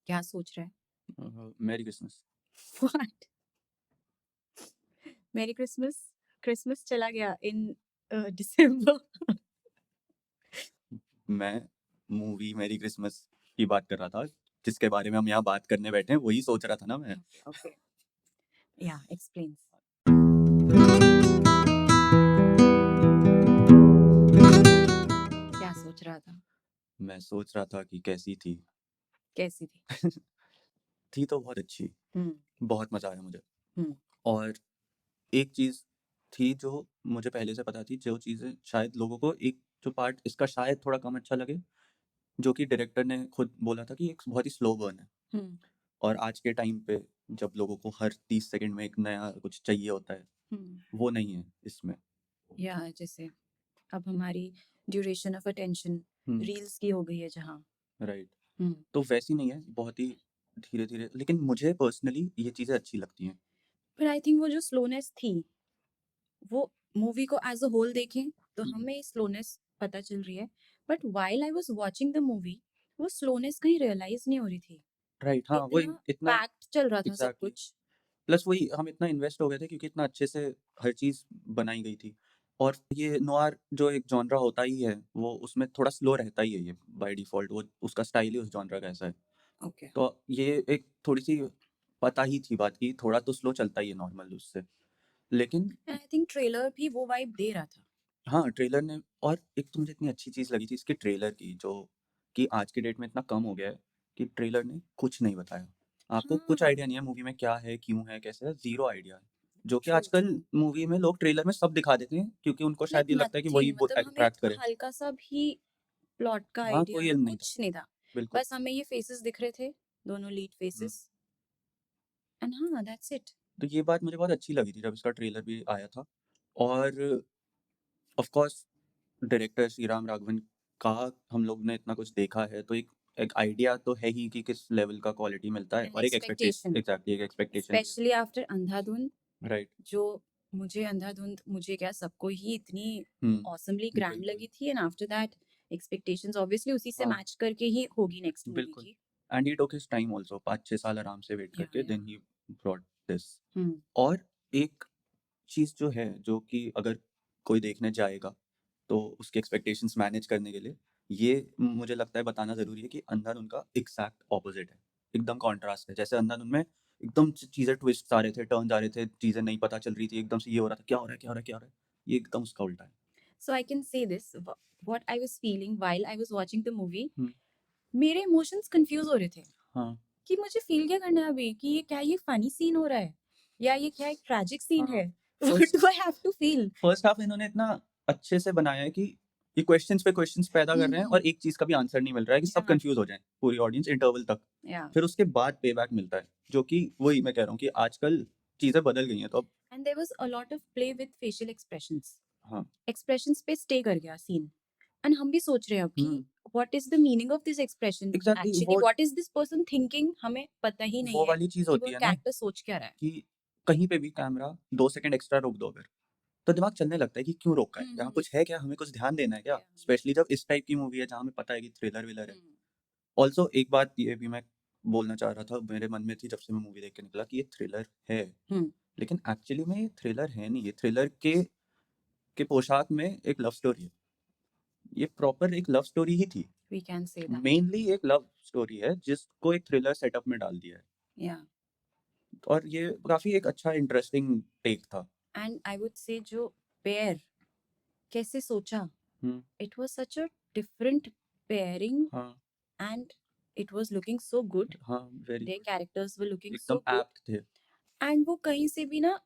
क्या सोच रहा है? Merry Christmas. व्हाट? मेरी क्रिसमस क्रिसमस चला गया इन दिसंबर। मैं मूवी मैरी क्रिसमस की बात कर रहा था, जिसके बारे में हम यहाँ बात करने बैठे हैं, वही सोच रहा था ना मैं। ओके, या एक्सप्लेन्स। क्या सोच रहा था? मैं सोच रहा था कि कैसी थी। कैसी थी? थी तो बहुत अच्छी, हम्म बहुत मज़ा आया मुझे। हम्म और एक चीज़ थी जो मुझे पहले से पता थी, जो चीज़ें शायद लोगों को एक जो पार्ट इसका शायद थोड़ा कम अच्छा लगे, जो कि डायरेक्टर ने खुद बोला था कि एक बहुत ही स्लो बर्न है। हम्म और आज के टाइम पे जब लोगों को हर 30 सेकंड में एक नया कुछ चाहिए होता है, हम्म वो नहीं है इसमें। या जैसे अब हमारी duration of attention hmm, reels की हो गई है जहाँ। राइट। हम्म तो वैसी नहीं है, बहुत ही धीरे धीरे, लेकिन मुझे पर्सनली ये चीज़ें अच्छी लगती हैं। पर आई थिंक वो जो स्लोनेस थी, वो मूवी को एज अ होल देखें तो हम्म, हमें स्लोनेस पता चल रही है, but while I was watching the movie वो स्लोनेस कहीं रियलाइज नहीं हो रही थी। राइट, हाँ वही इतना इतना। पैक्ड चल रहा था सब एग्जैक्टली। कुछ। प्लस वही हम इतना इन्वेस्ट हो गए थे क्योंकि इतना अच्छे से हर चीज़ बनाई गई थी। और ये नोआर जो एक जॉनरा होता ही है, वो उसमें थोड़ा स्लो रहता ही है, ये बाय डिफ़ॉल्ट वो उसका स्टाइल ही उस जॉनरा का ऐसा है। ओके, तो ये एक थोड़ी-सी पता ही थी बात की, थोड़ा तो स्लो चलता ही है नॉर्मल उससे। लेकिन आई थिंक ट्रेलर भी वो वाइब दे रहा था। हाँ, ट्रेलर ने, और एक तो मुझे इतनी अच्छी चीज़ लगी थी इसके ट्रेलर की, जो कि आज की डेट में इतना कम हो गया है कि ट्रेलर ने कुछ नहीं बताया। आपको कुछ हाँ, आइडिया नहीं है मूवी में क्या है, क्यों है, कैसे है, ज़ीरो आइडिया है। जो कि ट्रू आजकल ट्रू। मूवी में लोग ट्रेलर में सब दिखा देते हैं क्योंकि उनको लाइक शायद ये लगता है कि वही नथिंग, वो मतलब हमें अट्रैक्ट करे। हल्का सा भी प्लॉट का हाँ, आइडिया कोई इल्म नहीं था। कुछ नहीं था। बिल्कुल। बस हमें ये फेसेस दिख रहे थे, दोनों लीड हुँ। फेसेस, एंड हाँ दैट्स इट। तो ये बात मुझे बहुत अच्छी लगी थी जब इसका ट्रेलर भी आया था। और of course director Shriram Raghavan का हम लोग ने इतना कुछ देखा है, तो एक एक आइडिया तो है ही कि किस लेवल का क्वालिटी मिलता है, एन और एक एक्सपेक्टेशन, एग्जैक्टली एक एक्सपेक्टेशन भी स्पेशली आफ्टर अंधाधुन। है। राइट। जो मुझे अंधाधुंध, मुझे क्या सबको ही इतनी हम्म, ऑसमली ग्रैंड बिल्कुल। लगी थी, and after that expectations obviously उसी से हाँ, मैच करके ही होगी नेक्स्ट मूवी बिल्कुल। की। And he took his time also, 5-6 साल आराम से वेट करके या देन ही ब्रॉट दिस। हम्म और एक चीज़ जो है, जो कि अगर कोई देखने जाएगा तो उसकी एक्सपेक्टेशंस मैनेज करने के लिए ये मुझे लगता है बताना ज़रूरी है कि अंधाधुन उनका एग्जैक्ट ऑपोजिट है, एकदम कॉन्ट्रास्ट है। जैसे अंधाधुन में एकदम चीज़ें ट्विस्ट आ रहे थे, टर्न आ रहे थे, चीज़ें नहीं पता चल रही थी, एकदम से ये हो रहा था, क्या हो रहा है, क्या हो रहा है, क्या हो रहा है। ये एकदम उसका उल्टा है। So I can say this, what I was feeling while I was watching the movie, hmm, मेरे इमोशंस कंफ्यूज हो रहे थे हाँ कि मुझे फील क्या करना है अभी, कि ये क्या, ये फनी सीन हो रहा है या ये क्या एक ट्रैजिक सीन हाँ। है। What first do I have to feel? First half इन्होंने इतना अच्छे से बनाया है कि ये क्वेश्चंस पे क्वेश्चंस पैदा कर रहे हैं और एक चीज़ का भी आंसर नहीं मिल रहा है, कि सब या कंफ्यूज हो जाएं पूरी ऑडियंस इंटरवल तक। या फिर उसके बाद पे बैक मिलता है, जो कि वही मैं कह रहा हूँ कि आजकल चीज़ें बदल गई हैं, तो अब and there was a lot of play with facial expressions. हाँ। एक्सप्रेशंस पे स्टे कर गया सीन, एंड हम भी सोच रहे हैं अब कि hmm, what is the meaning of this expression, exactly actually वो what is this person thinking, हमें पता ही नहीं वो है वाली चीज़ कि वो होती है ना, कैरेक्टर सोच क्या रहा है। कि कहीं पे भी कैमरा 2 सेकंड एक्स्ट्रा रोक दो अगर, तो दिमाग चलने लगता है कि क्यों रोका है? यहाँ हम्म कुछ है क्या? हमें कुछ ध्यान देना है क्या? स्पेशली जब इस टाइप की मूवी है जहाँ हमें पता है कि थ्रिलर-विलर है। हम्म ऑल्सो एक बात ये भी मैं बोलना चाह रहा था, मेरे मन में थी जब से मैं मूवी देख के निकला, कि ये थ्रिलर है, हम्म लेकिन एक्चुअली में ये थ्रिलर है नहीं, ये थ्रिलर के पोशाक में एक लव स्टोरी है। ये प्रॉपर एक लव स्टोरी ही थी। We can say that. Mainly एक लव स्टोरी है जिसको एक थ्रिलर सेटअप में डाल दिया है। या और ये काफ़ी एक अच्छा इंटरेस्टिंग टेक था। एंड आई वुड से जो पेयर कैसे सोचा, hmm, it was such a different pairing, हाँ, and it was looking so good, हाँ, very their good. characters were looking so एकदम good, एप्ट थे। एंड वो कहीं से भी ना,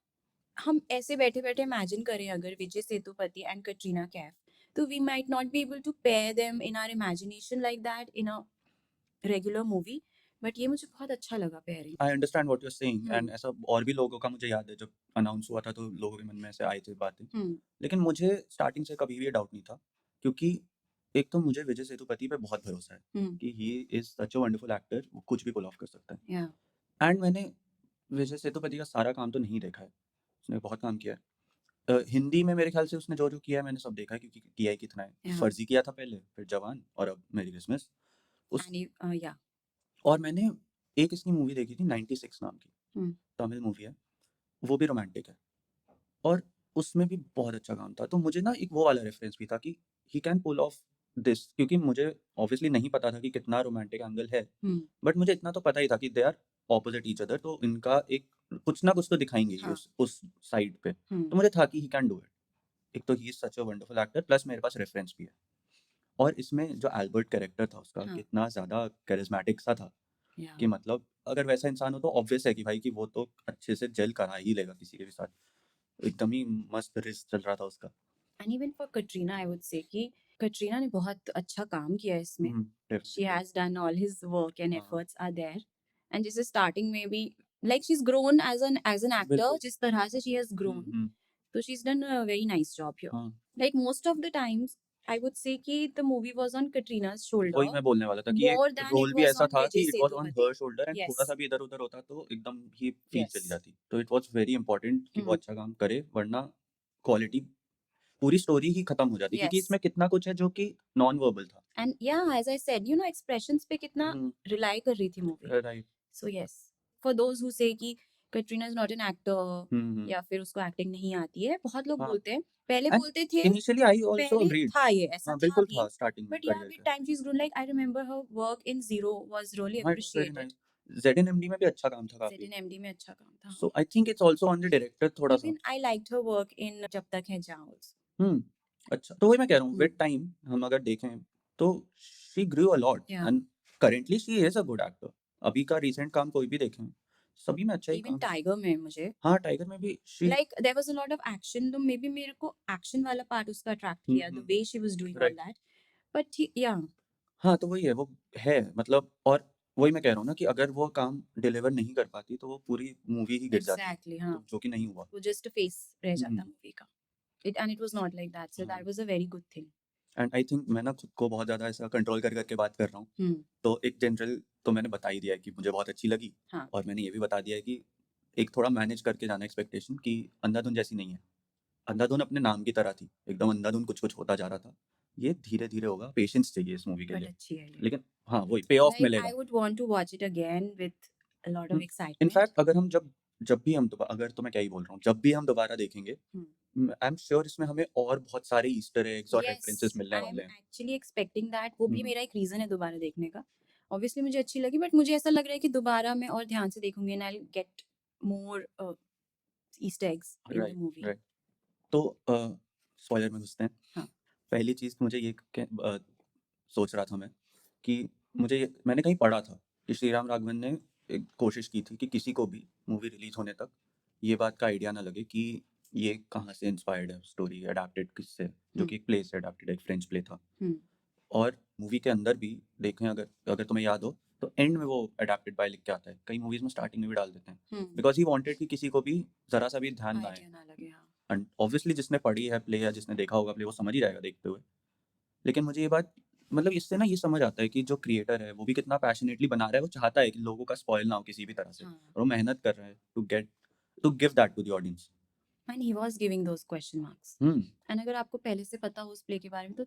हम ऐसे बैठे बैठे इमेजिन करें अगर विजय सेतुपति एंड कटरीना कैफ, तो we might not be able to pair them in our imagination like that in a regular movie, but ये मुझे बहुत अच्छा लगा pairing. I understand what you are saying, and hmm ऐसा और भी लोगों का मुझे याद है, जब अनाउंस हुआ था तो लोगों के मन में ऐसे आई थी बातें। हम्म लेकिन मुझे स्टार्टिंग से कभी भी ये डाउट नहीं था, क्योंकि एक तो मुझे विजय सेतुपति पे बहुत भरोसा है हम्म कि he is such a wonderful actor, वो कुछ भी पुल ऑफ कर सकता है। या एंड मैंने विजय सेतुपति का सारा काम तो नहीं देखा है, उसने बहुत काम किया है। हिंदी में मेरे ख्याल से उसने जो-जो किया है मैंने सब देखा है, क्योंकि किया ही कितना है। या फर्ज़ी किया था पहले, फिर जवान और अब मेरी क्रिसमस। उस एंड या और मैंने एक इसकी मूवी देखी थी 96 नाम की, हम्म तमिल मूवी है, वो भी रोमांटिक है और उसमें भी बहुत अच्छा काम था। तो मुझे ना एक वो वाला रेफरेंस भी था कि he can pull off this, क्योंकि मुझे ऑब्वियसली नहीं पता था कि कितना रोमांटिक एंगल है, हम्म बट मुझे इतना तो पता ही था कि they are opposite each other, तो इनका एक कुछ ना कुछ तो दिखाएंगे ही हाँ उस साइड पे। हम्म तो मुझे था कि ही कैन डू इट। एक तो he is such a wonderful actor, plus मेरे पास रेफरेंस भी है। और इसमें जो एल्बर्ट कैरेक्टर था उसका हाँ कितना ज़्यादा करिस्मेटिक सा था या कि मतलब अगर वैसा इंसान हो तो ऑब्वियस है कि भाई कि वो तो अच्छे से जेल करा ही लेगा किसी के भी साथ। एकदम ही मस्त रिश्त चल रहा था उसका। And even for Katrina I would से कि कटरीना ने बहुत अच्छा काम किया है इसमें. She definitely. has done all his work and हाँ, efforts are there. And जैसे starting में भी like she's grown as an actor, बिल्कुल। जिस तरह से she has grown, hmm. so she's done a very nice job here. हाँ, Like most of the times I would say कि the movie was on Katrina's shoulder वही मैं बोलने वाला था कि more एक than रोल it भी was ऐसा on था कि Vijay it was on Sethupathi. Her shoulder and Yes, थोड़ा-सा भी इधर-उधर होता तो एकदम ही फील चली yes. जाती। तो इट वाज़ वेरी इंपॉर्टेंट कि वो Hmm. अच्छा काम करे, वरना क्वालिटी पूरी स्टोरी ही खत्म हो जाती, क्योंकि Yes. इसमें कितना कुछ है जो कि नॉन वर्बल था। And yeah, as I said, you know, expressions पे कितना हुँ, rely कर रही थी movie. Right. So yes, for those who say कि Katrina is not an actor hmm. या फिर उसको एक्टिंग नहीं आती है, बहुत लोग हाँ, बोलते हैं, पहले एंड बोलते थे, इनिशियली आई आल्सो पहले एग्रीड। था ये ऐसा हाँ, था बिल्कुल भी, था स्टार्टिंग में बट या करियर विद के। Time she is grown. Like I remember her work in zero was really हाँ, it was very appreciated. Nice. ZNMD में भी अच्छा काम था काफ़ी। ZNMD में अच्छा काम था. So I think it's also on the director थोड़ा-सा। Even I liked her work in Jab Tak है जाओ. हुँ, अच्छा, तो वही मैं कह रहा हूँ, हम्म विद टाइम हम अगर देखें तो शी ग्रू अ लॉट या and currently she is a good actor. अभी का रीसेंट काम कोई भी देखें, सभी में अच्छा ही इवन काम है। टाइगर में मुझे हाँ, टाइगर में भी she like there was a lot of action, तो मे बी मेरे को एक्शन वाला पार्ट उसका अट्रैक्ट हुँ, किया, the hmm, way she was doing all right. That. But या हाँ, तो वही है, वो है मतलब, और वही मैं कह रहा हूँ ना कि अगर वो काम डिलीवर नहीं कर पाती, तो वो पूरी मूवी ही गिर जाती, एग्जैक्टली हाँ, तो जो कि नहीं हुआ। वो जस्ट फेस रह जाता हुँ, मूवी का. It and it was not like that, so हाँ, that was a very good thing. And I think मैं ना खुद को बहुत ज़्यादा ऐसा कंट्रोल कर के बात कर रहा हूँ। Hmm. तो एक जनरल तो मैंने बता ही दिया है कि मुझे बहुत अच्छी लगी, हाँ. और मैंने ये भी बता दिया है कि एक थोड़ा मैनेज करके जाना एक्सपेक्टेशन, कि अंधाधुन जैसी नहीं है। अंधाधुन अपने नाम की तरह थी, एकदम अंधाधुन कुछ-कुछ होता जा रहा था। ये धीरे-धीरे होगा, पेशेंस चाहिए इस मूवी के But लिए। अच्छी है ये. लेकिन हाँ, वही पे ऑफ Like I मिलेगा। would want to watch it again with a lot of hmm, excitement. In fact अगर हम जब भी हम दोबा अगर तो मैं क्या ही बोल रहा हूँ, जब भी हम दोबारा देखेंगे, Hmm. आई एम श्योर इसमें हमें और बहुत सारे ईस्टर एग्स और रेफरेंसेस Yes, मिलने I am वाले हैं। actually expecting that. वो भी हुँ, मेरा एक रीजन है दोबारा देखने का. Obviously मुझे अच्छी लगी, but मुझे ऐसा लग रहा है कि दोबारा मैं और ध्यान से देखूंगी and I'll get more Easter eggs in the right, movie. Right. तो स्पॉइलर में घुसते हैं। हाँ. पहली चीज़ मुझे सोच रहा था मैं कि मैंने कहीं पढ़ा था कि श्रीराम राघवन ने एक कोशिश की थी कि किसी को भी मूवी रिलीज होने तक ये बात का आइडिया ना लगे कि ये कहाँ से इंस्पायर्ड है, स्टोरी अडेप्टेड किससे, जो Hmm. कि एक प्ले से अडेप्टेड, एक फ्रेंच प्ले था। Hmm. और मूवी के अंदर भी देखें, अगर अगर तुम्हें याद हो, तो एंड में वो अडेप्टेड बाय लिख के आता है, कई मूवीज में स्टार्टिंग में भी डाल देते हैं, Hmm. बिकॉज ही वांटेड कि किसी को भी जरा सा भी ध्यान ना आए। Idea ना लगे हाँ. एंड ऑब्वियसली जिसने पढ़ी है प्ले या जिसने देखा होगा प्ले, वो समझ ही जाएगा देखते हुए। लेकिन मुझे ये बात, मतलब इससे ना ये समझ आता है कि जो क्रिएटर है वो भी कितना पैशनेटली बना रहा है, वो चाहता है कि लोगों का स्पॉइल ना हो किसी भी तरह से, हाँ. और वो मेहनत कर रहा है to give that to the audience. And he was giving those question marks. Hmm, And अगर आपको पहले से पता हो उस प्ले के बारे में, तो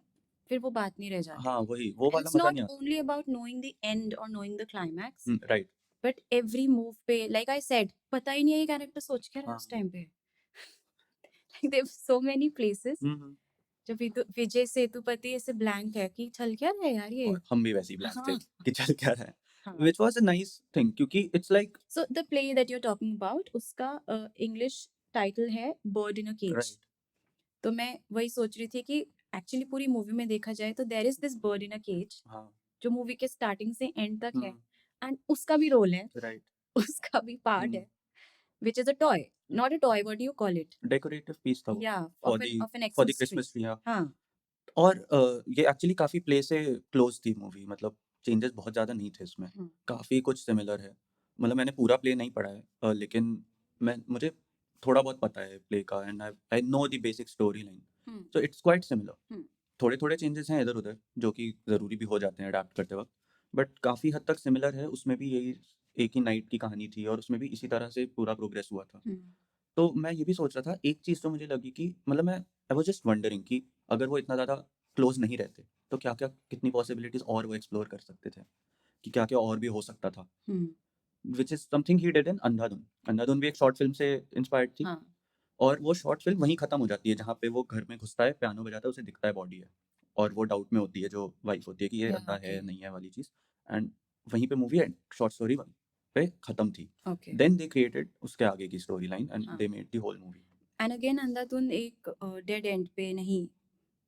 फिर वो बात नहीं रह जाती. हाँ, वही वो And वाला it's मजा not नहीं आता। only about knowing the end or knowing the climax, right. but every move पे, like I said, पता ही नहीं है ये कैरेक्टर सोच क्या रहा है हाँ। उस टाइम पे. Like there were so many places हम्म। जब विजय सेतुपति ऐसे ब्लैंक है कि चल क्या रहा है यार ये. और हम भी वैसे ही ब्लैंक थे हाँ कि चल क्या रहा है, हाँ. Which was a nice thing, क्योंकि it's like So the play that you're talking about, उसका English title है Bird in a Cage. Right. तो मैं वही सोच रही थी कि एक्चुअली पूरी मूवी में देखा जाए तो there is this bird in a cage हाँ। जो मूवी के स्टार्टिंग से एंड तक है, हम्म। एंड उसका भी रोल है, राइट। उसका भी पार्ट हम्म। है, which is a toy, not a toy, what do you call it. Decorative piece था वो, या of an for the Xmas tree. Christmas tree. हाँ. और ये एक्चुअली काफ़ी प्ले से क्लोज थी मूवी, मतलब चेंजेस बहुत ज़्यादा नहीं थे इसमें, हम्म, काफ़ी कुछ सिमिलर है। मतलब मैंने पूरा प्ले नहीं पढ़ा है, लेकिन मुझे थोड़ा बहुत पता है प्ले का, and I know the basic story line, hmm, so it's quite similar. Hmm, थोड़े-थोड़े चेंजेस हैं इधर-उधर जो कि ज़रूरी भी हो जाते हैं अडैप्ट करते वक़्त, बट काफ़ी हद तक सिमिलर है। उसमें भी यही एक ही नाइट की कहानी थी और उसमें भी इसी तरह से पूरा प्रोग्रेस हुआ था। हम्म. तो मैं ये भी सोच रहा था, एक चीज़ तो मुझे लगी कि मतलब आई वाज़ जस्ट वंडरिंग कि अगर वो इतना ज़्यादा क्लोज़ नहीं रहते, तो क्या-क्या कितनी पॉसिबिलिटीज़ और वो एक्सप्लोर कर सकते थे, कि क्या-क्या और भी हो सकता था। Hmm. Which is something he did in Andhadhun. Andhadhun भी एक शॉर्ट फ़िल्म से इंस्पायर्ड थी हाँ, और वो शॉर्ट फ़िल्म वहीं खत्म हो जाती है जहाँ पे वो घर में घुसता है, पियानो बजाता है, उसे दिखता है बॉडी है और वो डाउट में होती है जो वाइफ़ होती है कि ये या अंधा है, ओके, नहीं है वाली चीज़ एंड वहीं पे मूवी एंड शॉर्ट स्टोरी पे खत्म थी। ओके, देन दे क्रिएटेड उसके आगे की स्टोरी लाइन एंड हाँ। They made the whole movie. And again Andhadhun एक डेड एंड पे नहीं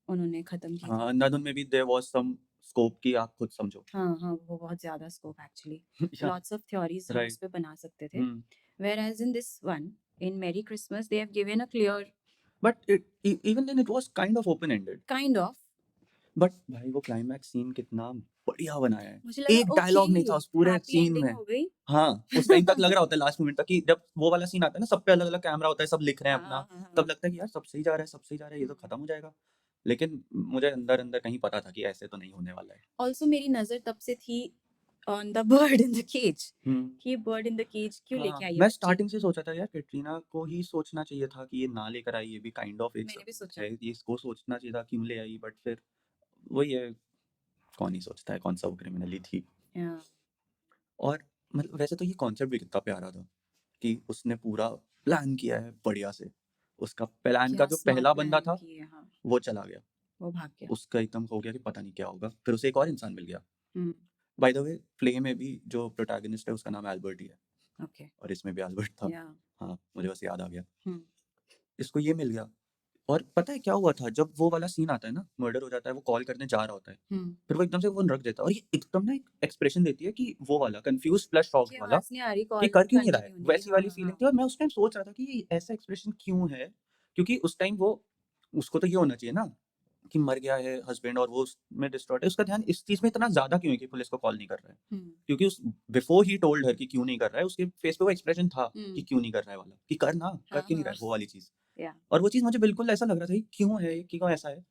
उन्होंने खत्म की हाँ, थी। अंधाधुन में भी देयर वाज़ सम स्कोप कि आप खुद समझो। हाँ, हाँ, वो बहुत ज़्यादा स्कोप एक्चुअली। या लॉट्स ऑफ थ्योरीज़ हम राइट। उसपे बना सकते थे। Hmm. Whereas in this one, in merry Christmas they have given a clear but even then it was kind of open ended. Kind of but भाई वो climax scene कितना बढ़िया बनाया है। मुझे लगा एक ओके डायलॉग नहीं था उस पूरे हैप्पी सीन एंडिंग में। हो गई। हाँ, उस टाइम तक लग रहा होता है लास्ट मोमेंट तक कि जब वो वाला सीन आता है ना सब पे अलग-अलग कैमरा होता है, सब लिख रहे हैं हाँ, अपना, हाँ, तब हाँ। लगता है कि यार सब सही जा रहा है, सब सही जा रहा है, ये तो हुँ। खत्म हो जाएगा। लेकिन मुझे अंदर-अंदर कहीं पता था कि ऐसे तो नहीं होने वाला है। ऑल्सो मेरी नज़र तब से थी on the bird in the cage hmm. कि ये बर्ड इन द केज क्यों लेके हाँ, आई है मैं बच्ची? स्टार्टिंग से सोचा था यार कैटरीना को ही सोचना चाहिए था कि ये ना लेकर आई, ये भी काइंड ऑफ एक मैंने भी सबूत सोचा। है। ये इसको सोचना चाहिए था क्यों ले आई बट फिर वही है, कौन ही सोचता है, कौन-सा वो क्रिमिनल ही थी। या और मतलब वैसे तो ये कॉन्सेप्ट भी कितना प्यारा था कि उसने पूरा प्लान किया है बढ़िया से। उसका प्लान का क्या जो स्मार्ट पहला बंदा प्लानिंग था, की है, हाँ, वो चला गया। वो भाग गया। उसका एकदम हो गया कि पता नहीं क्या होगा। फिर उसे एक और इंसान मिल गया। हुँ, बाय द वे प्ले में भी जो प्रोटैगनिस्ट है उसका नाम एल्बर्ट ही है ओके, और इसमें भी एल्बर्ट था। या हाँ, मुझे बस याद आ गया। हुँ, इसको ये मिल गया और पता है क्या हुआ था जब वो वाला सीन आता है ना, मर्डर हो जाता है, वो कॉल करने जा रहा होता है। हुँ। फिर वो एकदम से फ़ोन रख देता है और ये एकदम ना एक एक्सप्रेशन देती है कि वो वाला कन्फ्यूज़्ड प्लस कि शॉक्ड वाला आवाज़ नहीं आ रही, कि कॉल कर क्यों नहीं रहा है? कंटिन्यू नहीं रही। वैसी वाली हाँ, फीलिंग हाँ। थी और मैं उस टाइम सोच रहा था कि ये ऐसा एक्सप्रेशन क्यों है? क्योंकि उस टाइम वो उसको तो ये होना चाहिए ना कि मर गया है हस्बैंड और वो उसमें डिस्ट्रॉयड है। उसका ध्यान इस चीज़ में इतना ज़्यादा क्यों है कि पुलिस को कॉल नहीं कर रहा है? हुँ, क्योंकि उस बिफोर ही टोल्ड हर कि क्यों नहीं कर रहा है, उसके फेस पे वो एक्सप्रेशन था कि हुँ। क्यों नहीं कर रहा है वाला, कि कर ना, कर हाँ, क्यों नहीं रहा हाँ, है? वो वाली चीज़। या और वो चीज़ मुझे बिल्कुल ऐसा लग रहा था कि क्यों है? कि क्यों ऐसा है?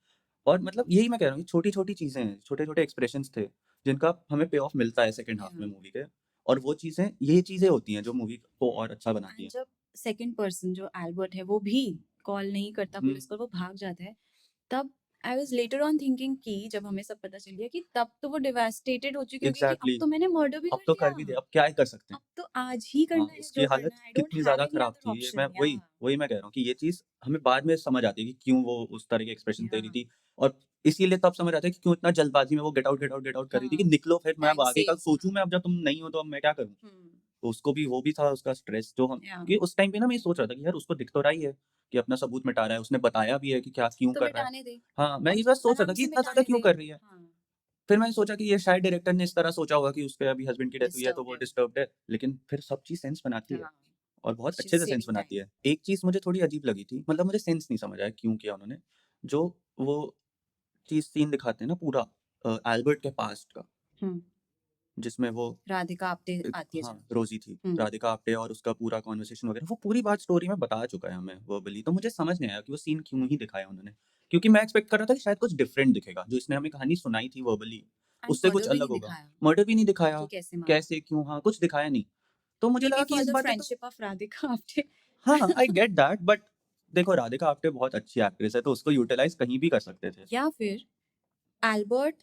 और मतलब यही मैं कह रहा हूँ कि छोटी-छोटी चीज़ें हैं, छोटे-छोटे एक्सप्रेशंस थे, जिनका हमें पे ऑफ मिलता है सेकंड हाल्फ में या मूवी के और वो चीज़ें ये चीज़ें होती हैं जो मूवी को और अच्छा बनाती एंड हैं। जब सेकंड पर्सन जो एल्बर्ट है वो भी कॉल नहीं करता हुँ, पुलिस को, वो भाग जाता है, तब I was later on thinking कि जब हमें सब पता चल गया कि तब तो वो डेवास्टेटेड हो चुकी होगी कि अब एग्ज़ैक्टली। तो मैंने मर्डर भी अब कर तो दिया, कर भी दिया, अब क्या ही कर सकते हैं? अब तो आज ही हाँ, करना है उसकी जो हालत करना है, आई डोंट कितनी हैव ज़्यादा एनी खराब अदर थी, ये मैं ऑप्शन। या वही मैं कह रहा हूँ कि ये चीज़ हमें बाद में समझ आती है कि क्यों वो उस तरह के एक्सप्रेशन दे या रही थी और इसीलिए तब समझ आता है कि क्यों इतना जल्दबाज़ी में वो गेट आउट कर रही थी कि हाँ, निकलो फिर मैं अब एंड आगे का सेव सोचूँ हाँ, मैं अब जब तुम नहीं हो तो अब मैं क्या करूँ? हुँ, तो उसको भी वो भी था उसका स्ट्रेस जो हम या क्योंकि उस टाइम पे ना मैं ये सोच रहा था कि यार उसको दिख तो रहा ही है कि अपना सबूत मिटा रहा है, उसने बताया भी है कि क्या क्यों तो कर रहा है। मिटाने दे हाँ, मैं और ये उसको बस सोच रहा था आराम कि से इतना ज़्यादा मिटाने क्यों दे। कर रही है? हाँ, फिर मैंने सोचा कि ये शायद डायरेक्टर ने इस तरह सोचा होगा कि उसके अभी हस्बैंड की डेथ हुई है तो डिस्टर्ब्ड वो है। डिस्टर्ब्ड है, लेकिन फिर सब चीज़ सेंस बनाती है हाँ, और बहुत शी इज़ अच्छे से सेंस सेविंग बनाती टाइम। है। एक चीज़ मुझे थोड़ी अजीब लगी थी, मतलब मुझे सेंस नहीं समझ आया क्यों किया उन्होंने, जो वो चीज़ सीन दिखाते हैं ना पूरा एल्बर्ट के पास्ट का, हुँ, जिसमें वो राधिका आप्टे आती है हाँ, जब। रोज़ी थी, हुँ, राधिका आप्टे और उसका पूरा कन्वर्सेशन वगैरह, वो पूरी बात स्टोरी में बता चुका है हमें वर्बली, तो मुझे समझ नहीं आया कि वो सीन क्यों ही दिखाया उन्होंने। क्योंकि मैं एक्सपेक्ट कर रहा था कि शायद कुछ डिफरेंट दिखेगा, जो इसने हमें कहानी सुनाई थी वर्बली, एंड उससे कुछ फर्दर भी अलग नहीं होगा। दिखाया मर्डर भी नहीं दिखाया, कि कैसे मारा। कैसे, क्यों, हाँ, कुछ दिखाया नहीं। तो मुझे मे लगा बी कि फॉर इस द बार पे तो फ्रेंडशिप ऑफ राधिका आप्टे। हाँ, आई गेट दैट बट देखो राधिका आप्टे बहुत अच्छी एक्ट्रेस है, तो उसको यूटिलाइज़ कहीं भी कर सकते थे। या फिर एल्बर्ट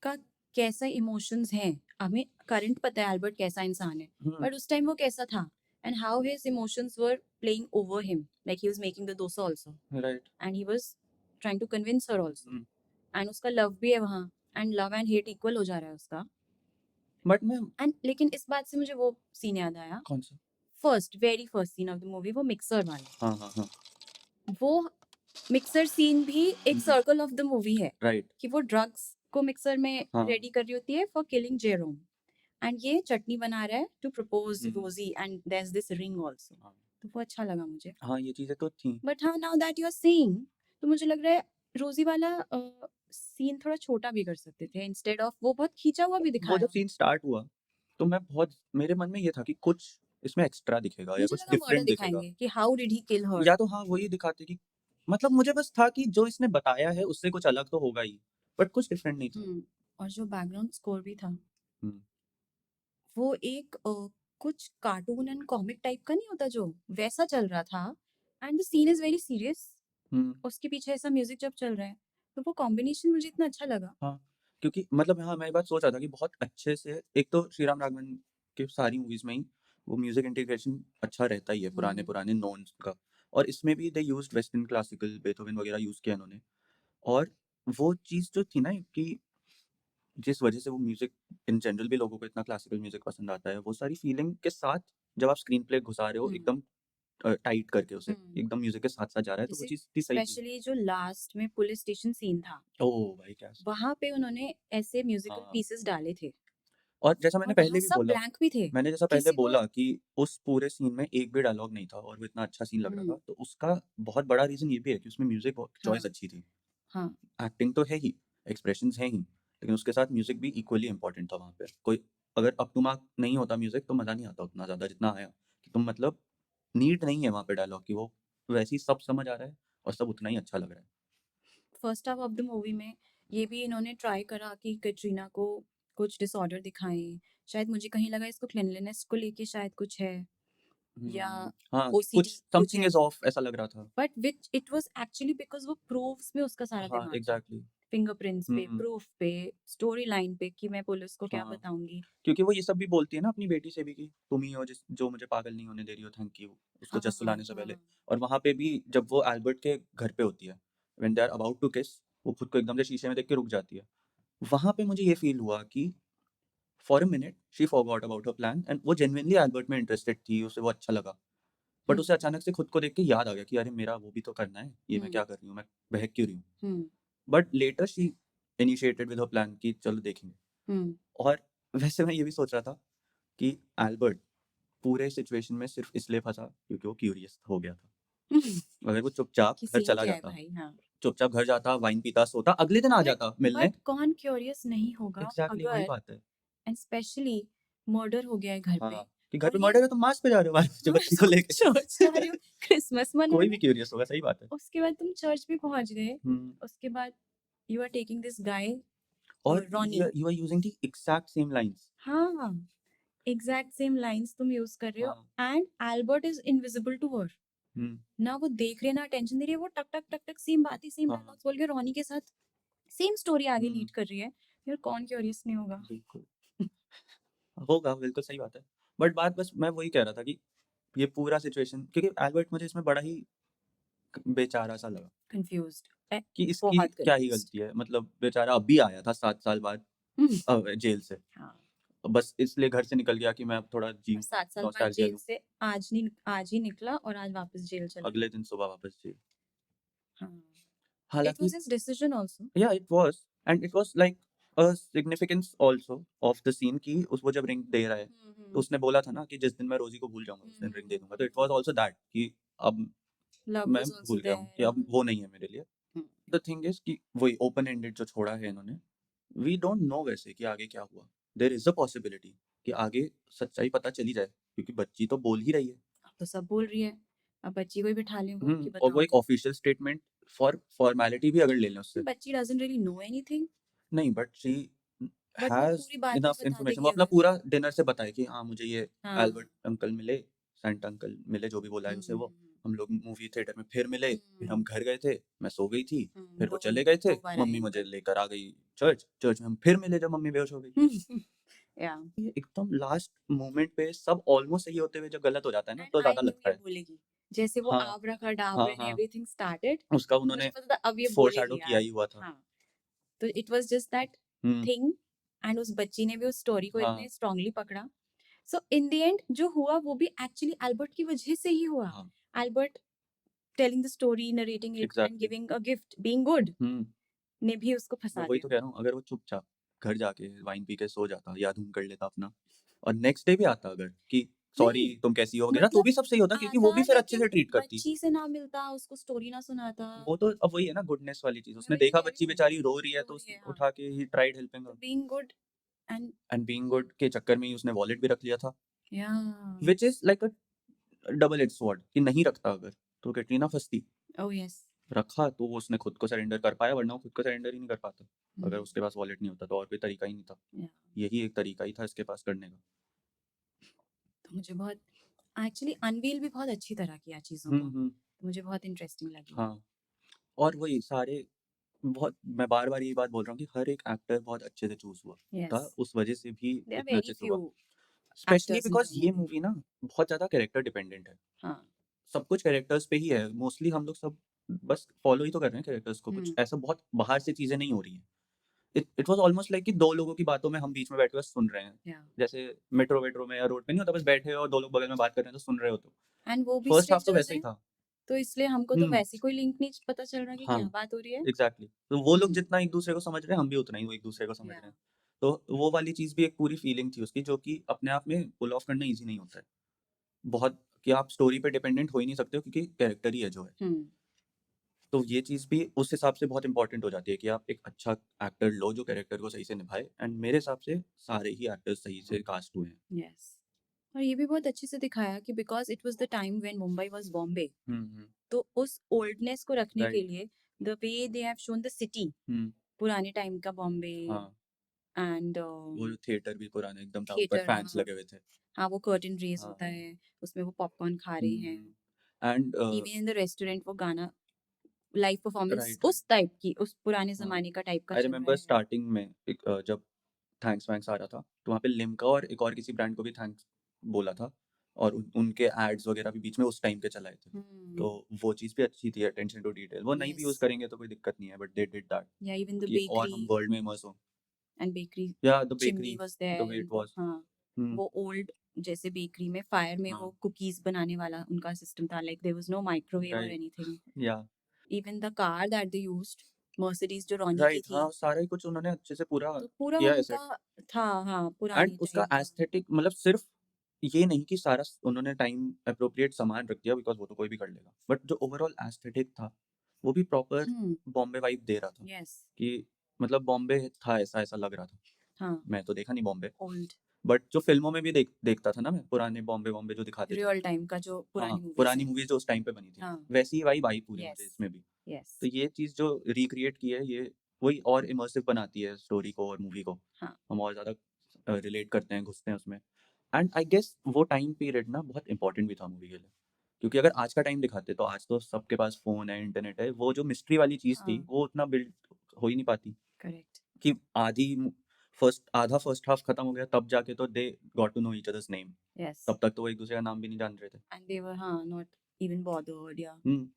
का कैसा इमोशंस हैं, हमें करंट पता है एल्बर्ट कैसा इंसान है, हुँ, बट उस टाइम वो कैसा था and how his emotions were playing over him, like he was making the dosa also right. And he was trying to convince her also हुँ, एंड उसका लव भी है वहाँ and love and hate equal हो जा रहा है उसका। बट मैं एंड लेकिन इस बात से मुझे वो सीन याद आया, कौन-सा? First very first scene of the movie, वो मिक्सर वाला, हाँ, हाँ, हाँ। वो मिक्सर सीन भी एक हुँ, हुँ, सर्कल ऑफ द मूवी है राइट। कि वो ड्रग्स को मिक्सर में हाँ, रेडी कर रही होती है फॉर किलिंग जेरोम एंड ये चटनी बना रहा है टू प्रपोज हुँ, Rosie and there is this ring also, हाँ। तो वो अच्छा लगा मुझे। हाँ, ये चीज़ें तो थी। बट हाँ, now that you are saying, तो मुझे लग रहा है रोजी वाला सीन थोड़ा छोटा भी कर सकते थे, इंस्टेड ऑफ वो बहुत खींचा हुआ भी वो दिखाया जब हुआ है। सीन स्टार्ट हुआ, तो मैं बहुत मेरे मन में ये था कि कुछ इसमें एक्स्ट्रा दिखेगा या मुझे कुछ लगा मर्डर डिफरेंट दिखेगा। दिखाएंगे कि हाउ डिड ही किल हर। या तो हाँ, वही दिखाते कि मतलब मुझे बस था कि जो इसने बताया है उससे कुछ अलग तो होगा ही, बट कुछ डिफरेंट नहीं था। और जो बैकग्राउंड स्कोर भी था, हुँ, वो एक कुछ कार्टून एंड कॉमिक टाइप का नहीं होता जो, वैसा चल रहा था and the scene is very serious, hmm, उसके पीछे ऐसा म्यूज़िक जब चल रहा है, तो वो कॉम्बिनेशन मुझे इतना अच्छा लगा। हाँ, क्योंकि मतलब हाँ, मैं ये बात सोच रहा था कि बहुत अच्छे से एक तो श्रीराम राघवन की सारी मूवीज़ में ही वो म्यूजिक इंटीग्रेशन अच्छा रहता ही है पुराने पुराने नोन्स का। और इसमें भी they used western classical, Beethoven वगैरह यूज किया इन्होंने। और वो चीज़ जो थी ना कि जिस वजह से वो म्यूजिक इन जनरल भी लोगों को इतना क्लासिकल म्यूजिक पसंद आता है, वो सारी फीलिंग के साथ जब आप स्क्रीन प्ले घुसा रहे हो एकदम टाइट करके उसे, एकदम म्यूजिक के साथ साथ जा रहा है, तो वो जैसे चीज़ इतनी सही थी। स्पेशली जो लास्ट में पुलिस स्टेशन सीन था, ओह भाई क्या वहां पे उन्होंने ऐसे म्यूजिकल हाँ। पीसेस डाले थे और जैसा मैंने और वहां पहले भी सब बोला ब्लैंक भी थे। मैंने जैसा पहले किसी को बोला कि उस पूरे सीन में एक भी डायलॉग नहीं था और वो इतना अच्छा सीन लग रहा था, तो उसका बहुत बड़ा रीज़न ये भी है कि उसमें म्यूजिक चॉइस हाँ अच्छी थी। हाँ एक्टिंग तो है ही, एक्सप्रेशंस हैं ही, लेकिन उसके साथ म्यूजिक भी इक्वली इम्पोर्टेंट था वहाँ पे। कोई अगर अप टू मार्क नहीं होता म्यूजिक तो मज़ा नहीं आता उतना ज़्यादा जितना आया, कि तुम मतलब नीड नहीं है वहाँ पे डायलॉग की, वो वैसे ही सब समझ आ रहा है और सब उतना ही अच्छा लग रहा है। First half of the movie में ये भी इन्होंने ट्राई करा कि कटरीना को कुछ डिसऑर्डर दिखाएं। शायद मुझे कहीं लगा इसको क्लीनलीनेस को लेके शायद कुछ है या हाँ, कि ओसीडी कुछ कुछ समथिंग है, इज़ ऑफ ऐसा लग रहा था। But which it was actually because वो प्रूफ्स में उसका सारा हाँ, दिमाग था, एग्ज़ैक्टली। फिंगरप्रिंट्स पे, हुँ, प्रूफ पे, स्टोरी लाइन पे कि मैं पुलिस को क्या हाँ। बताऊंगी। क्योंकि वो ये सब भी बोलती है ना अपनी बेटी से भी कि तुम ही हो जिस जो मुझे पागल नहीं होने दे रही हो, थैंक यू, उसको हाँ जस्ट सुलाने से पहले। हाँ और वहाँ पे भी जब वो एल्बर्ट के घर पे होती है, when they are about to kiss, वो खुद को एकदम से शीशे में देख के रुक जाती है। वहाँ पे मुझे ये फ़ील हुआ कि for a minute she forgot about her plan and वो जेन्युइनली एल्बर्ट में इंटरेस्टेड थी, उसे वो अच्छा लगा। बट हम्म उसे अचानक से खुद को देख के याद आ गया कि अरे मेरा वो भी तो करना है, ये मैं हम्म क्या कर रही हूँ, मैं बहक क्यों रही हूँ? Hmm but later she initiated with her plan कि चलो देखेंगे। हम्म और वैसे मैं ये भी सोच रहा था कि एल्बर्ट पूरे सिचुएशन में सिर्फ इसलिए फँसा क्योंकि वो क्यूरियस हो गया था। अगर वो चुपचाप कि घर सीन चला क्या है जाता, भाई। हाँ चुपचाप घर जाता, वाइन पीता, सोता, अगले दिन आ बट जाता मिलने। बट कौन क्यूरियस नहीं होगा एग्ज़ैक्टली वही अगर, बात है। एंड स्पेशली मर्डर हो गया है घर पे हाँ, कि घर और पे ये मर्डर है, तुम मास पे जा रहे हो 12 बजे बच्ची को तुम लेके। चर्च जा रहे हो क्रिसमस कोई भी मनाने, क्यूरियस होगा, सही बात है। उसके बाद तुम चर्च भी पहुंच गए, हुँ, उसके बाद you are taking this guy और Ronnie. You are using the exact same lines. हाँ एग्जैक्ट सेम लाइंस तुम यूज कर रहे हो हाँ, and Albert is invisible to her. हुँ, ना वो देख रही है ना अटेंशन दे रही है, वो टक टक टक टक सेम बात ही सेम हाँ, डायलॉग्स बोल के रॉनी के साथ सेम स्टोरी आगे हुँ, लीड कर रही है। यार कौन क्यूरियस नहीं होगा। बिल्कुल। होगा, बिल्कुल सही बात है। बट बात बस मैं वही कह रहा था कि ये पूरा सिचुएशन क्योंकि एल्बर्ट मुझे इसमें बड़ा ही बेचारा-सा लगा कंफ्यूज्ड, कि इसकी बहुत क्या ही कंफ्यूज्ड। गलती है? मतलब बेचारा अभी आया था 7 साल बाद जेल से। हाँ बस इसलिए घर से निकल गया कि मैं अब थोड़ा और जीऊँ, 7 साल बाद नॉस्टैल्जिया जेल लूँ। से आज ही निकला और आज वापस जेल चला अगले गया। दिन सुबह वापस जेल। हाँ इट हालाँकि was his decision also. Yeah it was and it was like a significance also of the scene कि उस वो जब रिंग दे रहा है, तो उसने बोला था ना कि जिस दिन मैं रोज़ी को भूल जाऊँगा, उस दिन रिंग दे दूँगा। तो इट वाज़ आल्सो दैट कि अब लव मैं वाज आल्सो भूल गया हूँ कि देयर अब वो नहीं है मेरे लिए। द थिंग इज़ कि वही ओपन एंडेड जो छोड़ा है इन्होंने, वी डोंट नो वैसे कि आगे क्या हुआ। देयर इज़ अ पॉसिबिलिटी कि आगे सच्चाई पता चली जाए क्योंकि बच्ची तो बोल ही रही है। अब तो सब बोल रही है, अब बच्ची को ही बिठा लें वो कि और वो बताओ। एक ऑफिशियल स्टेटमेंट फॉर फॉर्मेलिटी भी अगर ले लें उससे, बच्ची डजंट रियली नो एनीथिंग, नहीं बट शी बट वो हैज़ पूरी बात भी इनफ बता इन्फॉर्मेशन। देगी वो अपना अगर। पूरा डिनर से बताए कि हाँ, मुझे ये हाँ एल्बर्ट अंकल मिले, सेंट अंकल मिले, जो भी बोला है उसे वो। हम्म हम लोग मूवी थिएटर में फिर मिले, फिर हम घर गए थे, मैं सो गई थी, फिर वो दो चले गए थे, दो बार आए मम्मी मुझे लेकर आ गई चर्च, चर्च में हम फिर मिले जब मम्मी बेहोश हो गई। अंकल। या ये एकदम लास्ट मोमेंट पे सब ऑलमोस्ट सही होते हुए जब गलत हो जाता है ना, एंड तो आई ज़्यादा न्यू लगता ये है। बोलेगी, जैसे वो हाँ, आब्राकाडाब्रा हाँ, एंड हाँ, एवरीथिंग स्टार्टेड, उसका मुझे उन्होंने पता था अब ये फोरशैडो बोलेगी किया यार। ही हुआ था। हाँ तो it was just that hmm, thing and उस बच्ची ने भी उस स्टोरी को हाँ, इतने स्ट्रांगली पकड़ा। सो इन द एंड जो हुआ वो भी एक्चुअली एल्बर्ट की वजह से ही हुआ। हाँ, Albert telling the story, narrating it and exactly. Giving a gift, being good, हुँ। ने भी उसको मैं फंसा वही तो दिया। कह रहा हूँ, अगर वो चुपचाप घर जाके वाइन पी के सो जाता या धूम कर लेता अपना और नेक्स्ट डे भी आता अगर कि सॉरी नहीं तुम कैसी हो वगैरह, तो मतलब भी सब सही होता क्योंकि वो आता भी फिर अच्छे लेकिन से ट्रीट करती। बच्ची से ना मिलता, उसको स्टोरी ना सुनाता। वो तो अब वही है ना गुडनेस वाली चीज़, मैं उसने वही तो देखा कह रही बच्ची हूँ, बेचारी रो रही है रो तो रही उस है हाँ। उठा के ही tried helping to her. Being good and and being good के चक्कर में ही उसने वॉलेट भी रख लिया था, या which is like a double edge sword कि नहीं रखता अगर, तो कैटरीना फँसती। Oh yes. रखा तो वो उसने खुद को सरेंडर कर पाया वरना वो खुद को सरेंडर ही नहीं कर पाता। अगर उसके पास वॉलेट नहीं होता तो और कोई तरीका ही नहीं था। या यही एक तरीका ही था इसके पास करने का। तो मुझे बहुत एक्चुअली अनवील भी बहुत अच्छी तरह किया चीज़ों हुँ, को, हुँ। तो मुझे बहुत इंटरेस्टिंग लगी। हाँ, और वही सारे बहुत मैं बार-बार यही बात बोल रहा हूँ कि हर एक एक्टर बहुत अच्छे से चूज़ हुआ था, यस उस वजह से भी दे आर इतना वेरी अच्छे से फ्यू। हुआ। Specially actors in because the ये मूवी। मूवी ना बहुत ज़्यादा कैरेक्टर डिपेंडेंट है। हाँ। सब कुछ कैरेक्टर्स पे ही है। मोस्टली हम लोग सब बस फ़ॉलो ही तो कर रहे हैं कैरेक्टर्स को, कुछ हुँ, ऐसा बहुत बाहर से चीज़ें नहीं हो रही हैं। इट वाज़ ऑलमोस्ट लाइक कि 2 लोगों की बातों में हम बीच में बैठ के बस सुन रहे हैं। या जैसे मेट्रो-वेट्रो में या रोड पे नहीं होता, बस बैठे हो और 2 लोग बगल में बात कर रहे हैं तो सुन रहे हो तो। एंड वो भी फर्स्ट हाल्फ तो स्ट्रेंजर्स वैसा ही हैं, था। तो इसलिए हमको तो हुँ, वैसे कोई लिंक नहीं पता चल रहा कि क्या हाँ, बात हो रही है। एग्ज़ैक्टली। तो वो लोग हुँ, जितना एक-दूसरे को समझ रहे हैं, हम भी उतना ही वो एक-दूसरे को समझ या रहे हैं। तो वो वाली चीज़ भी एक पूरी फीलिंग थी उसकी, जो कि अपने आप में पुल ऑफ करना ईज़ी नहीं होता है। बहुत कि आप स्टोरी पे डिपेंडेंट हो ही नहीं सकते हो, क्योंकि कैरेक्टर ही है जो है। हुँ, तो ये चीज़ भी उस हिसाब से बहुत इम्पोर्टेंट हो जाती है कि आप एक अच्छा एक्टर लो जो कैरेक्टर को सही से निभाए, एंड मेरे हिसाब से सारे ही एक्टर्स सही से कास्ट हुए हैं। यस। और ये भी बहुत अच्छे से दिखाया कि because it was the time when Mumbai was Bombay, हुँ, हुँ। तो उस ओल्डनेस को रखने के राइट। लिए the way they have shown the city, हुँ, पुराने टाइम का बॉम्बे हाँ। एंड वो जो थिएटर भी पुराना एकदम था, ऊपर थिएटर फैन्स हाँ, लगे हुए थे। हाँ, वो कर्टेन रेज़ हाँ, होता हाँ। है, उसमें वो पॉपकॉर्न खा रहे हुँ, हैं। हुँ। And even in the restaurant वो गाना लाइव परफॉर्मेंस राइट, राइट। उस टाइप की, उस पुराने हाँ। ज़माने का टाइप का आई चल रहा रिमेंबर है। स्टार्टिंग में एक जब थैंक्स वैंक्स आ रहा था, तो वहाँ पे लिम्का और एक और किसी ब्रांड को भी थैंक्स बोला था, और उनके एड्स वगैरह भी बीच में उस टाइम पे चलाए थे। हुँ, तो वो चीज़ भी अच्छी थी, अटेंशन टू डिटेल। वो नहीं भी यूज़ यस। करेंगे तो कोई दिक्कत नहीं है, बट दे डिड दैट या इवन द कि और बेकरी हम वर्ल्ड में इमर्स हों। एंड बेकरी या the chimney bakery, was the their way in it the was. हाँ, हुँ, वो ओल्ड जैसे बेकरी में फायर में हाँ, वो कुकीज़ बनाने वाला उनका सिस्टम था, like there was no microwave और राइट, एनीथिंग। या even the car that they used, Mercedes जो रोनी की राइट, थी, हाँ, सारा ही कुछ उन्होंने अच्छे से पूरा तो पूरा किया है सेट। उनका था हाँ, एंड पुरानी उसका टाइम का। एस्थेटिक मतलब सिर्फ़ ये नहीं कि सारा उन्होंने टाइम एप्रोप्रिएट सामान रख दिया, बिकॉज़ वो तो कोई भी कर लेगा। बट जो ओवरऑल एस्थेटिक था, वो भी प्रॉपर हुँ, बॉम्बे वाइब दे रहा था, यस, कि मतलब बॉम्बे था, ऐसा-ऐसा लग रहा था। हाँ, मैं तो देखा नहीं बॉम्बे, ओल्ड बट जो फ़िल्मों में भी देखता था ना मैं, पुराने बॉम्बे-वॉम्बे जो दिखाते थे। रियल टाइम का जो हाँ, पुरानी मूवीज़ पुरानी हैं। मूवीज़ जो उस टाइम पे बनी थी, हाँ, वैसी ही वाइब आई पूरे मुझे यस, इसमें भी। यस, तो ये चीज़ जो रिक्रिएट की है, ये वही और इमर्सिव बनाती है स्टोरी को और मूवी को। हाँ, हम और ज़्यादा रिलेट करते हैं, घुसते हैं उसमें। एंड आई गेस वो टाइम पीरियड ना बहुत इम्पोर्टेंट भी था मूवी के लिए। क्योंकि अगर आज का टाइम दिखाते तो आज तो सबके पास फ़ोन है, इंटरनेट है, वो जो मिस्ट्री वाली चीज़ हाँ, थी, वो उतना बिल्ड हो ही नहीं पाती। करेक्ट, कि फर्स्ट हाफ खत्म हो गया, तब जाके तो they got to know each others name. Yes, तब तक तो वो एक-दूसरे का नाम भी नहीं जान रहे थे। एंड दे वर हाँ, नॉट इवन बॉदर्ड या हुँ,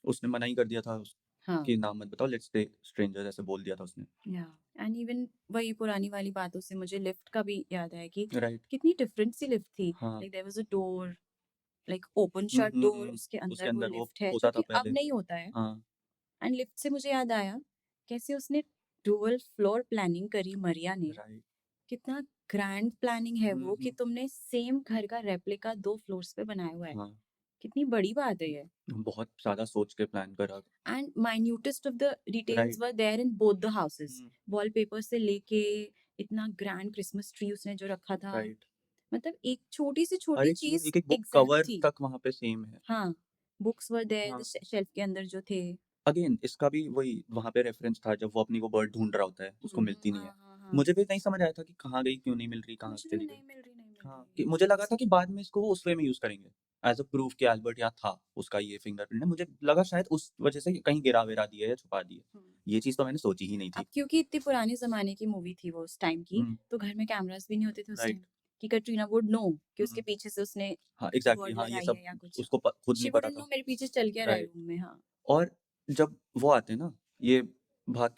उसने मना ही कर दिया था हाँ, कि नाम मत बताओ, लेट्स स्टे स्ट्रेंजर्स ऐसे बोल दिया था उसने। या एंड इवन वही पुरानी वाली बातों से मुझे लिफ्ट का भी याद है कि राइट, कितनी डिफरेंट सी लिफ्ट थी, हाँ। Like there was a door, like open हुँ, शट हुँ, डोर, हुँ। उसके उसके अंदर वो अंदर वो लिफ्ट है, जो होता था कि अब पहले। नहीं होता है। हाँ, एंड लिफ्ट से मुझे याद आया, कैसे उसने डुअल फ्लोर प्लानिंग करी मरिया ने, राइट। कितना ग्रैंड प्लानिंग है हुँ, वो कि हुँ। तुमने सेम घर का रेप्लिका 2 फ्लोर्स पे बनाया हुआ है। हाँ, कितनी बड़ी बात है ये। बहुत ज़्यादा सोच के प्लान करा। And minutest of the details right. Were there in both the houses. हुँ, वॉलपेपर से लेके इतना ग्रैंड क्रिसमस ट्री उसने जो रखा था, राइट। मतलब एक छोटी से हर छोटी एक चीज़, चीज़ एक-एक बुक एग्ज़ैक्ट कवर थी। तक वहाँ पे सेम है। हाँ, बुक्स वर देयर द हाँ। शेल्फ के अंदर जो थे। अगेन इसका भी वही वहाँ पे रेफरेंस था, जब वो अपनी वो बर्ड ढूँढ रहा होता है, उसको मिलती नहीं है। हाँ, हाँ, हाँ। मुझे भी नहीं समझ आया था कि कहाँ गई, क्यों नहीं मिल रही, कहाँ मुझे भी चली गई। नहीं मिल रही, नहीं मिल हाँ, रही। कि मुझे लगा था कि बाद में इसको वो उस वे में यूज़ करेंगे, एज़ अ प्रूफ कि एल्बर्ट यहाँ था, उसका ये फिंगरप्रिंट है। मुझे लगा शायद उस वजह से कहीं गिरा-विरा दिया या छुपा दिया। हुँ। ये चीज़ तो मैंने सोची ही नहीं अब थी। क्योंकि इतनी पुराने ज़माने की मूवी थी वो उस टाइम की, हुँ, तो घर में कैमराज़ भी नहीं होते थे उस टाइम, राइट। कि कटरीना वुड नो कि उसके हुँ, पीछे से उसने हाँ, एग्ज़ैक्टली, वर्ड हाँ, ये लगाई सब है या कुछ। उसको खुद शी नहीं पता वुडन्ट था। नो मेरे पीछे चल क्या रहा है राइट। रूम में। हाँ। और जब वो आते हैं ना, ये भाग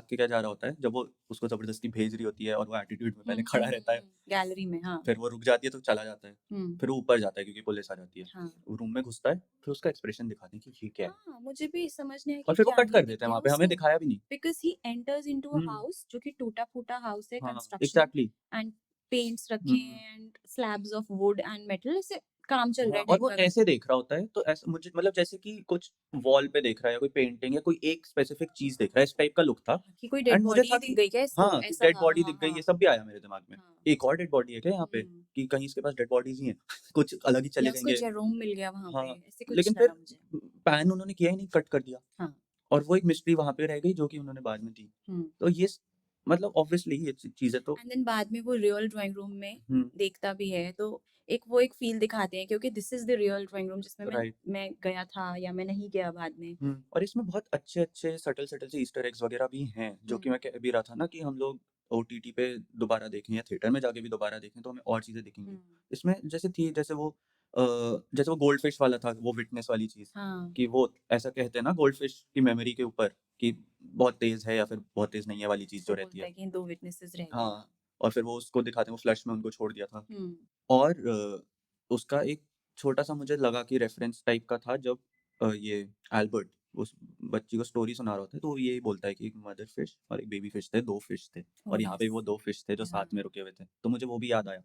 के क्या जा रहा होता है, जब वो उसको ज़बरदस्ती भेज रही होती है और वो एटीट्यूड में हुँ, पहले हुँ, खड़ा हुँ, रहता है, हुँ। गैलरी में, हाँ। फिर वो रुक जाती है तो चला जाता है, हुँ, फिर वो ऊपर जाता है क्योंकि पुलिस आ जाती है। हाँ। वो रूम में घुसता है, फिर उसका एक्सप्रेशन दिखाते हैं कि ये क्या है? हाँ, मुझे भी समझ नहीं आया और कि फिर वो क्या कट ही कर दिख देते हैं गया वहाँ पे, हमें उसको। दिखाया भी नहीं। Because he enters into a hmm, house जो कि टूटा-फूटा हाउस है, हाँ, कंस्ट्रक्शन एग्ज़ैक्टली। एंड पेंट्स रखे हुँ। हैं and slabs of would and metal, ऐसे काम चल रहा हाँ, है और ढंग वो का घर। ऐसे देख रहा होता है, तो ऐसा मुझे मतलब जैसे कि कुछ वॉल पे देख रहा है या कोई पेंटिंग या कोई एक स्पेसिफिक चीज़ देख रहा है, इस टाइप का लुक था। कि कोई डेड एंड मुझे बॉडी था ही दिख कि गई क्या इसको? हाँ, कि ऐसा डेड था, बॉडी हाँ, दिख गई, हाँ, ये सब भी आया मेरे दिमाग में। हाँ। एक और डेड बॉडी है क्या यहाँ पे? हुँ। कि कहीं इसके पास डेड बॉडीज़ ही हैं, कुछ अलग ही या चले उसको जाएँगे। जेरोम मिल गया वहाँ पे, हाँ, ऐसे कुछ लेकिन फिर लगा मुझे। पैन उन्होंने किया ही नहीं, कट कर दिया, हाँ। और वो एक मिस्ट्री वहाँ पे रह गई जो कि उन्होंने बाद में दी। हुँ। तो ये मतलब ऑब्वियसली ये चीज़ें तो एंड देन बाद में वो रियल ड्राइंग रूम में हुँ, देखता भी है, तो एक फ़ील दिखाते हैं क्योंकि this is the real drawing room जिसमें राइट। मैं गया था या मैं नहीं गया बाद में। और इसमें बहुत अच्छे-अच्छे सटल-सटल से ईस्टर एग्स वगैरह भी हैं, जो हुँ। कि मैं कह भी रहा था ना कि हम लोग ओटीटी पे दोबारा देखें या थिएटर में जाके भी दोबारा देखें तो हमें और चीज़ें दिखेंगी। हम्म, इसमें जैसे वो गोल्डफिश वाला था, वो विटनेस वाली चीज़ हाँ कि वो ऐसा कहते हैं ना गोल्डफिश की मेमोरी के ऊपर कि बहुत तेज़ है या फिर बहुत तेज़ नहीं है वाली चीज़ जो वो रहती बोलता है। है कि 2 विटनेसेस रह गए। हाँ, और फिर वो उसको दिखाते हैं, वो फ्लश में उनको छोड़ दिया था। हुँ, और उसका एक छोटा-सा मुझे लगा कि रेफ़रेंस टाइप का था जब ये एल्बर्ट उस बच्ची को स्टोरी सुना रहा होता है, तो वो यही बोलता है कि एक मदर फ़िश और एक बेबी फ़िश थे, 2 फ़िश थे ओह और यहाँ पे यस, भी वो 2 फ़िश थे जो हाँ, साथ में रुके हुए थे। तो मुझे वो भी याद आया।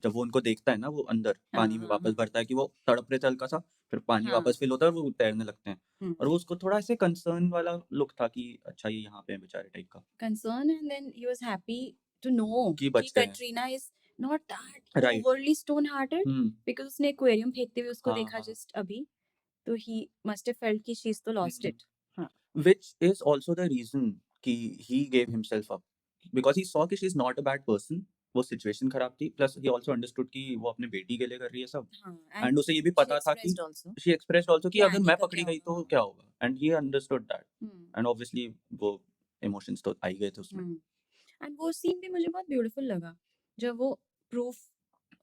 जब वो उनको देखता है ना, वो अंदर हाँ, पानी में हाँ, वापस हाँ, भरता है कि वो तड़प रहे थे हल्का-सा, फिर पानी हाँ, वापस फ़िल होता है और वो तैरने लगते हैं। हुँ। और वो उसको थोड़ा ऐसे कंसर्न वाला लुक था कि अच्छा ये यहाँ पे हैं बेचारे टाइप का, Concern and then he was happy to know कि कि बच गए हैं। Katrina is not that right. overly stone hearted hmm. because उसने एक्वेरियम फेंकते हुए उसको हाँ, देखा हाँ। जस्ट अभी, तो he must have felt कि she's तो lost हुँ। it। हाँ, Which is also the reason कि he gave himself up because he saw कि she is not a bad person. वो सिचुएशन खराब थी, प्लस he also understood कि वो अपने बेटी के लिए कर रही है सब, हाँ एंड and उसे ये भी she पता था कि expressed also she expressed also कि कि अगर आगे मैं का पकड़ी क्या गई होगा। तो हाँ, क्या होगा, and he understood that, hmm, and obviously वो इमोशंस तो आ ही गए थे उसमें। हुँ। एंड वो सीन भी मुझे बहुत ब्यूटीफुल लगा जब वो प्रूफ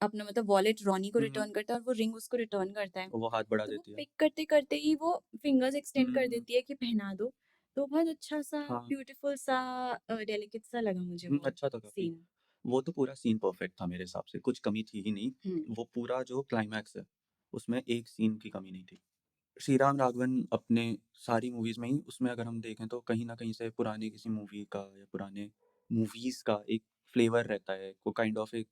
अपना मतलब वॉलेट रॉनी को हुँ। रिटर्न करता है और वो रिंग उसको रिटर्न करता है, वो हाथ बढ़ा तो वो देती है। पिक करते करते ही वो फिंगर्स एक्सटेंड कर हुँ। देती है कि पहना दो, तो बहुत अच्छा सा हाँ। ब्यूटीफुल सा डेलिकेट सा लगा मुझे वो अच्छा था काफ़ी। सीन। वो तो पूरा सीन परफेक्ट था मेरे हिसाब से, कुछ कमी थी ही नहीं। हम्म, वो पूरा जो क्लाइमैक्स है, उसमें एक सीन की कमी नहीं थी। श्रीराम राघवन अपने सारी मूवीज़ में ही उसमें अगर हम देखें तो कहीं न कहीं से पुराने किसी मूवी का या पुराने मूवीज़ का एक फ्लेवर रहता है, वो काइंड ऑफ एक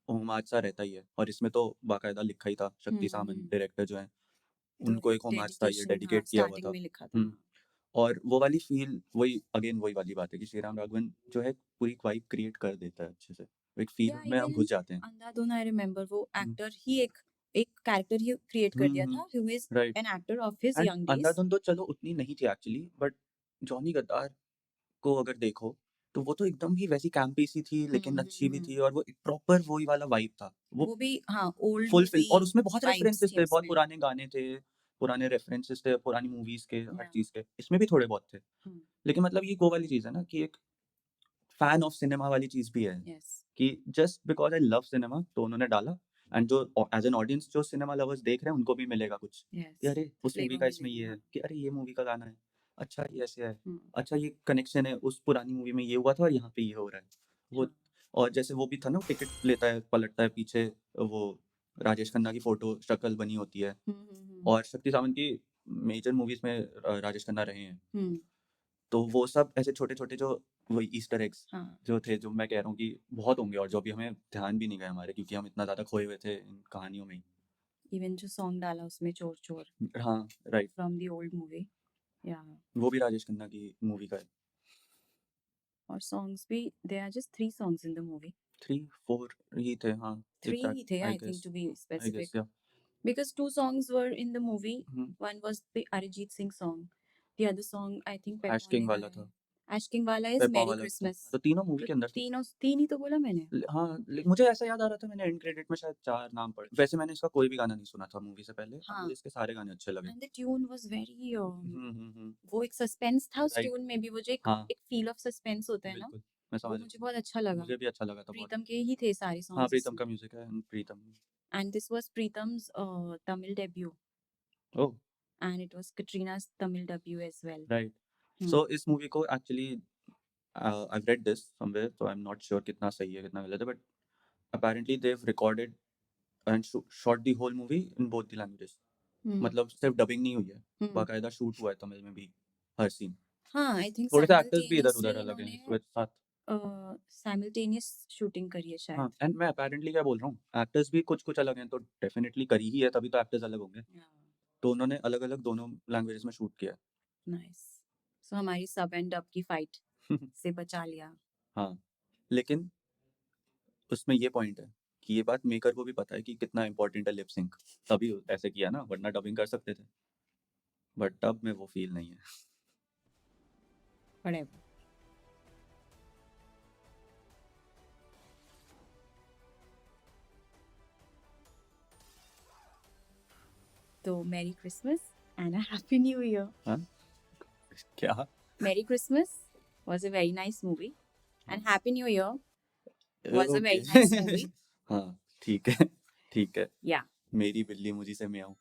होमाज सा रहता ही है, और इसमें तो बाकायदा लिखा ही था, शक्ति सामंत हम्म। डायरेक्टर जो हैं, तो उनको एक होमाज था, ये डेडिकेशन हाँ डेडिकेट किया हुआ स्टार्टिंग था। में लिखा था हुँ, हाँ। और वो वाली फ़ील वही वाली बात है कि श्रीराम राघवन जो है पूरी एक वाइब क्रिएट कर देता है अच्छे से। एक फ़ील या में हम इवन घुस जाते हैं। अंधाधुन आई रिमेम्बर वो हुँ, एक्टर ही एक एक कैरेक्टर ही क्रिएट कर हुँ, दिया हुँ, था who is right. An actor of his and young days. Andhadhun तो चलो उतनी नहीं थी एक्चुअली, बट जॉनी गद्दार को अगर देखो, तो वो तो एकदम ही वैसी कैंपी सी थी, लेकिन अच्छी भी थी, और वो एक प्रॉपर वही वाला वाइब था। वो वो भी हाँ ओल्ड फुलफिल, मूवी और उसमें बहुत वाइब्स रेफरेंसेस थी थे, बहुत उसमें। पुराने गाने थे, पुराने रेफरेंसेस थे, पुरानी मूवीज़ के, हर या चीज़ के। इसमें भी थोड़े बहुत थे। हम्म, लेकिन मतलब ये वो वाली चीज़ है ना कि एक फैन ऑफ सिनेमा वाली चीज़ भी है, यस कि just because I love cinema तो उन्होंने डाला, एंड जो एज़ एन ऑडियंस जो सिनेमा लवर्स देख रहे हैं उनको भी मिलेगा कुछ, कि यस अरे उस मूवी फ्लेवर का इसमें ये मिलेगा है, हाँ। कि अरे ये मूवी का गाना है, अच्छा ये ऐसे है, हम्म, अच्छा ये कनेक्शन है, उस पुरानी मूवी में ये हुआ था और यहाँ पे ये हो रहा है। वो, हाँ और जैसे वो भी था ना, वो टिकट लेता है, पलटता है पीछे, वो राजेश खन्ना की फ़ोटो शक्ल बनी होती है, हम्म। और शक्ति सावंत की मेजर मूवीज़ में राजेश खन्ना रहे हैं। हम्म, तो वो सब ऐसे छोटे-छोटे जो वही ईस्टर एग्स हाँ जो थे, जो मैं कह रहा हूँ कि बहुत होंगे, और जो अभी हमें ध्यान भी नहीं गए हमारे, क्योंकि हम इतना ज़्यादा खोए हुए थे इन कहानियों में ही। इवन जो सॉन्ग डाला उसमें चोर चोर हाँ, right. From the old movie. या वो भी राजेश खन्ना की मूवी का है। और सॉन्ग्स भी there are just 3 songs in the movie. 3-4 ही थे, हाँ, 3 एग्ज़ैक्ट ही थे I I think guess to be I guess specific या because 2 songs were in the movie. हुँ, One was the Arijit Singh song. The other song I think Ash Pepon King ने वाला गाया है। था, Ash King वाला is पेपा Merry वाला भी था। Christmas। तो तीनों मूवी तो के अंदर थे। तीनों 3 ही तो बोला मैंने। हाँ, मुझे ऐसा याद आ रहा था, मैंने एंड क्रेडिट में शायद 4 नाम पढ़े। वैसे मैंने इसका कोई भी गाना नहीं सुना था मूवी से पहले, और हाँ मुझे इसके सारे गाने अच्छे लगे। And the tune was very हुँ, वो एक सस्पेंस था उस राइट। ट्यून में भी वो जो एक हाँ, एक फील ऑफ सस्पेंस होता है ना बिल्कुल, मैं वो समझ रहा मुझे हूँ। बहुत अच्छा लगा। मुझे भी अच्छा लगा था बहुत। प्रीतम के ही थे सारे हाँ, सॉन्ग्स प्रीतम उसमें का म्यूज़िक है, Pritam. And this was Pritam's Tamil debut oh! and it was Katrina's Tamil debut as well। Right. Hmm, so इस मूवी को actually I read this somewhere, तो आई एम नॉट श्योर कितना सही है, कितना गलत है, but apparently they have recorded and shot the whole movie in both the languages. Hmm, मतलब सिर्फ डबिंग नहीं हुई है, हम्म। बाकायदा शूट हुआ है तमिल में भी हर सीन। हाँ आई थिंक थोड़े से एक्टर्स भी इधर-उधर साइमल्टेनियसली अलग हैं इन्होंने इस वजह साथ। साइमल्टेनियस शूटिंग करी है हाँ, शायद। एंड मैं अपैरेंटली क्या बोल रहा हूँ, एक्टर्स भी कुछ-कुछ अलग हैं, तो डेफिनिटली करी ही है, तभी तो एक्टर्स अलग होंगे। तो उन्होंने अलग-अलग दोनों लैंग्वेजेस में शूट किया नाइस। सो हमारी सब एंड डब की फाइट है। से बचा लिया। हाँ, लेकिन उसमें ये पॉइंट है कि ये बात मेकर को भी पता है कि कितना इम्पोर्टेंट है लिप सिंक, तभी ऐसे किया ना, वरना डबिंग कर सकते थे, बट डब में वो फील नहीं है। Whatever। तो merry Christmas and a happy new year. हाँ, क्या? Merry Christmas was a very nice movie and happy new year was a okay. Very nice movie हाँ, ठीक है, ठीक है। या मेरी बिल्ली मुझी से म्याऊँ।